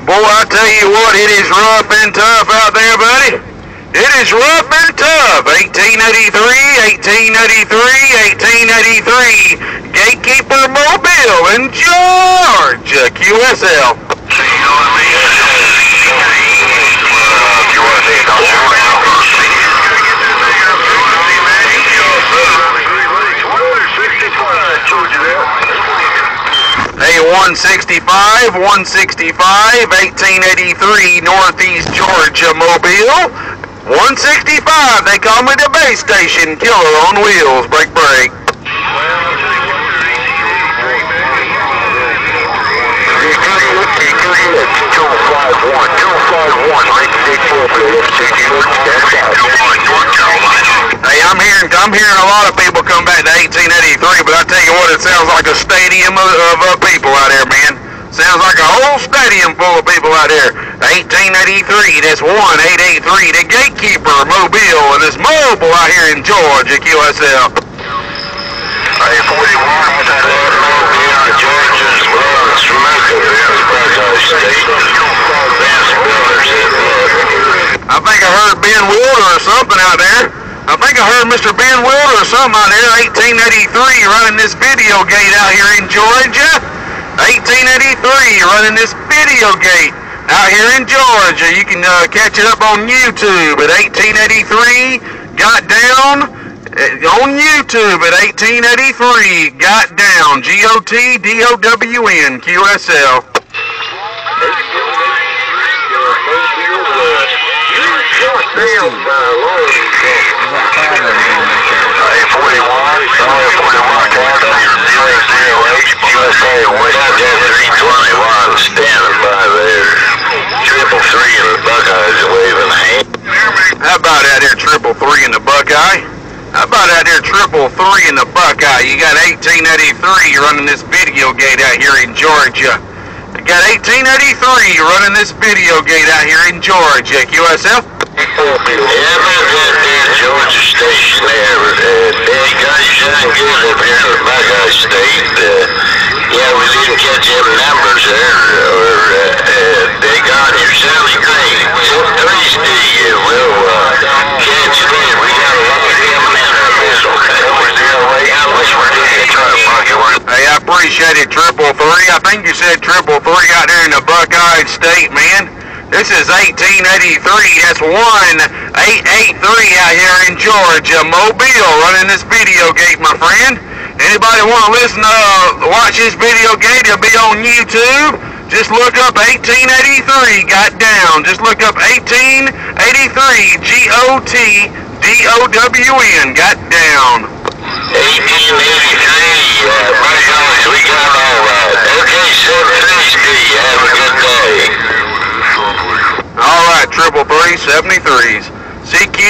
Boy, I tell you what, it is rough and tough out there, buddy. It is rough and tough. 1883, 1883, 1883. Gatekeeper Mobile in Georgia, QSL. Hey, 165, 165, 1883, Northeast Georgia, Mobile. 165, they call me the base station killer on wheels. Break, break. Hey, I'm hearing a lot of people come back to 1883, but I tell you what, it sounds like a stadium of people out there, man. Sounds like a whole stadium full of people out there. 1883, that's 1883, the Gatekeeper Mobile, and it's mobile out here in Georgia, QSL. Hey, 41, what's that Mobile, Georgia's Wellness State, best builders in I think I heard Ben Wilder or something out there. I think I heard Mr. Ben Wilder or something out there, 1883, running this Videogate out here in Georgia. 1883, running this Videogate out here in Georgia. You can catch it up on YouTube at 1883, got down on YouTube at 1883, got down, GOTDOWN, QSL. How about out there, 333 in the Buckeye? How about out there, 333 in the Buckeye? You got 1883 running this Videogate out here in Georgia. You got 1883 running this Videogate out here in Georgia, QSL. Yeah, that Georgia station there, they got you done good up here in the Buckeye State. Yeah, we didn't catch them numbers there, they got you sounding great. So Thursday, we'll catch you then. We got a lot of coming in on this, okay? Hey, I appreciate it, 333. I think you said 333 out there in the Buckeye State, man. This is 1883, that's 1883 out here in Georgia, Mobile, running this Videogate, my friend. Anybody want to listen to, watch this Videogate, it'll be on YouTube. Just look up 1883, got down. Just look up 1883, GOTDOWN, got down. 1883, my guys, we got all right. Okay, 760, have a good day. Alright, 333, 73s. CQ,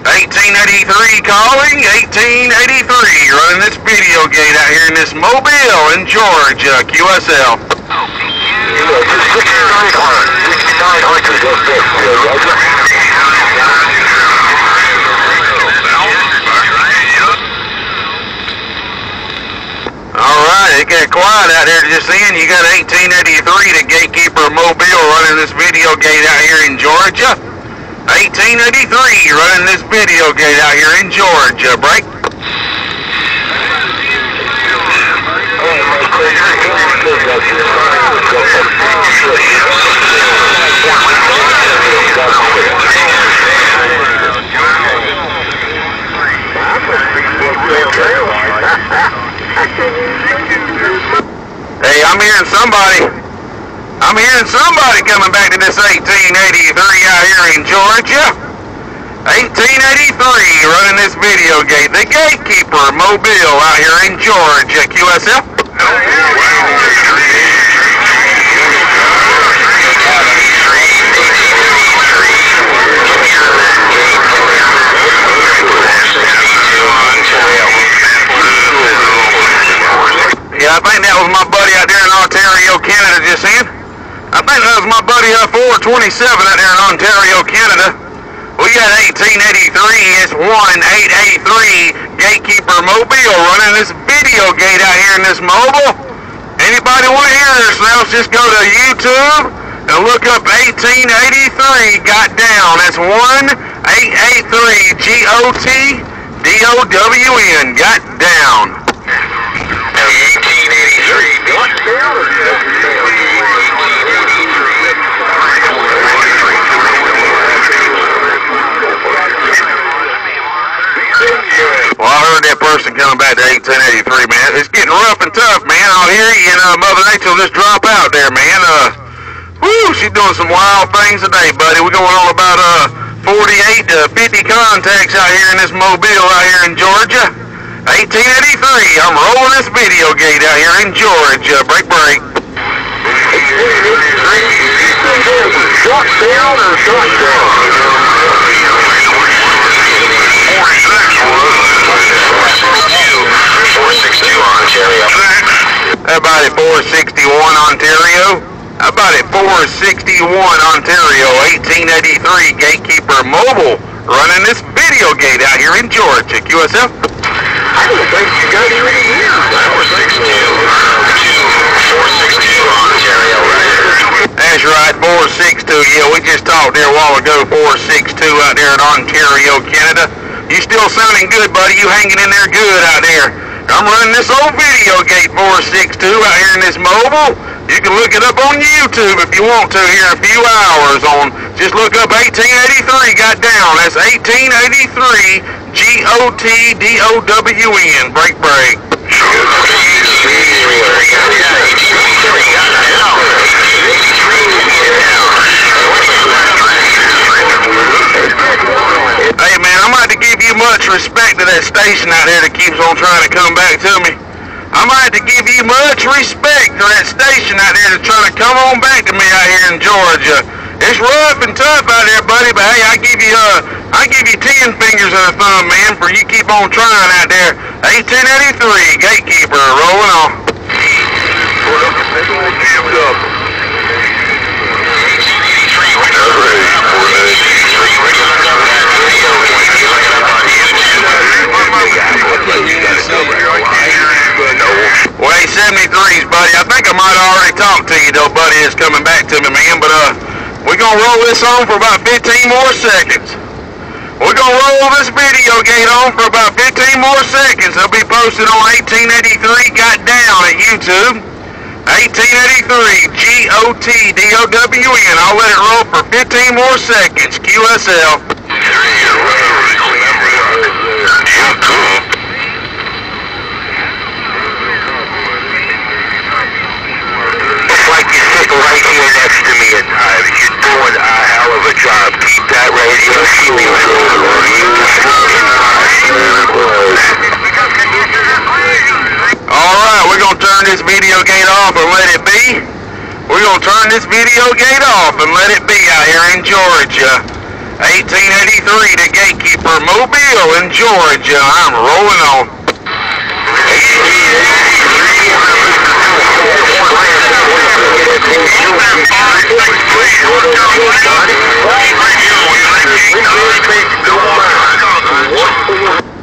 1883 calling, 1883, running this Videogate out here in this Mobile in Georgia, QSL. Alright, it got quiet out there just then. You got 1883, the Gatekeeper Mobile, running this Videogate out here in Georgia. 1883, running this Videogate out here in Georgia. Break. Hey, I'm hearing somebody coming back to this 1883 out here in Georgia. 1883, running this Videogate, the Gatekeeper Mobile out here in Georgia, QSL. Yeah, I think that was my buddy out there in Ontario, Canada just in. I think that was my buddy 427 out there in Ontario, Canada. We got 1883, it's 1883 Gatekeeper Mobile running this Videogate out here in this Mobile. Anybody want to hear this now, just go to YouTube and look up 1883 Got Down. That's 1883 GOTDOWN. Got Down. 1883 Got Down. Well, I heard that person coming back to 1883, man. It's getting rough and tough, man. Out here, Mother Nature will just drop out there, man. Whoo, she's doing some wild things today, buddy. We're going on about 48 to 50 contacts out here in this Mobile out here in Georgia. 1883. I'm rolling this Videogate out here in Georgia. Break. Shot down or shot down? 462 Ontario. How about it, 461 Ontario? How about it, 461 Ontario, 1883 Gatekeeper Mobile, running this Videogate out here in Georgia. QSF? I don't think you guys really hear. 462 Ontario right here. That's right, 462. Yeah, we just talked there a while ago, 462 out there in Ontario, Canada. You still sounding good, buddy. You hanging in there good out there. I'm running this old Videogate 462 out here in this Mobile. You can look it up on YouTube if you want to here in a few hours on, just look up 1883 Got Down. That's 1883 GOTDOWN. Break. Hey man, I'm about to give you much respect to that station out there that keeps on trying to come back to me. I'm about to give you much respect to that station out there that's trying to come on back to me out here in Georgia. It's rough and tough out there, buddy, but hey, I give you 10 fingers and a thumb, man, for you keep on trying out there. 1883 Gatekeeper, rolling on. Well, 73s, buddy. I think I might have already talked to you, though, buddy. It's coming back to me, man. But we're going to roll this on for about 15 more seconds. We're going to roll this Videogate on for about 15 more seconds. It'll be posted on 1883 Got Down at YouTube. 1883 GOTDOWN. I'll let it roll for 15 more seconds. QSL. Right here next to me at times. You're doing a hell of a job. Keep that radio shooting. Alright, we're going to turn this Videogate off and let it be. We're going to turn this Videogate off and let it be out here in Georgia. 1883 the Gatekeeper Mobile in Georgia. I'm rolling on.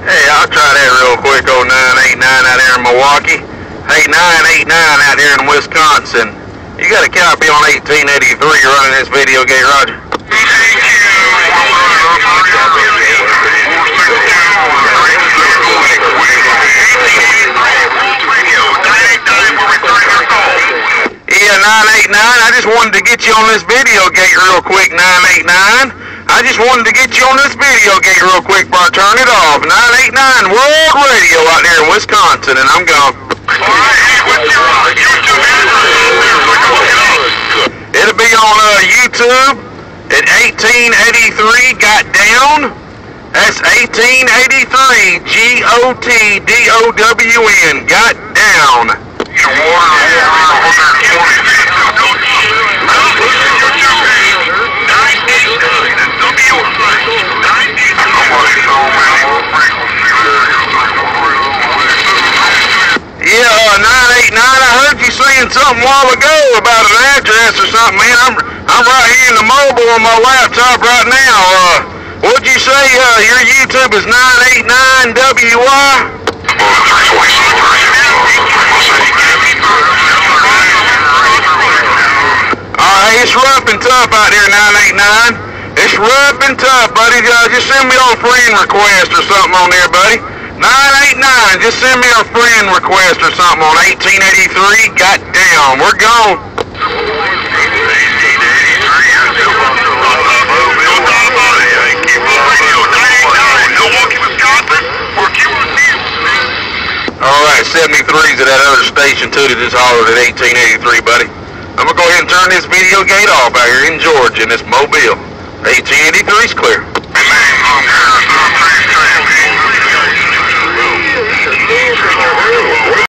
Hey, I'll try that real quick, 0989 out there in Milwaukee. Hey, 989 out there in Wisconsin. You got a copy on 1883 running this Videogate, Roger? Yeah, 989, I just wanted to get you on this Videogate real quick, 989. I just wanted to get you on this Videogate real quick before I turn it off. 989 World Radio out there in Wisconsin, and I'm gone. Alright, hey, what's your YouTube handle? It'll be on YouTube at 1883 Got Down. That's 1883 GOTDOWN. Got Down. Yeah, 989, I heard you saying something a while ago about an address or something, man. I'm right here in the Mobile on my laptop right now. What'd you say, your YouTube is 989WY? Hey, it's rough and tough out there, 989. It's rough and tough, buddy. Just send me a friend request or something on there, buddy. 989, just send me a friend request or something on 1883. Goddamn, we're gone. Alright, 73's at that other station too that just hollered at 1883, buddy. I'm gonna go ahead and turn this Videogate off out here in Georgia in this Mobile. 1883's clear.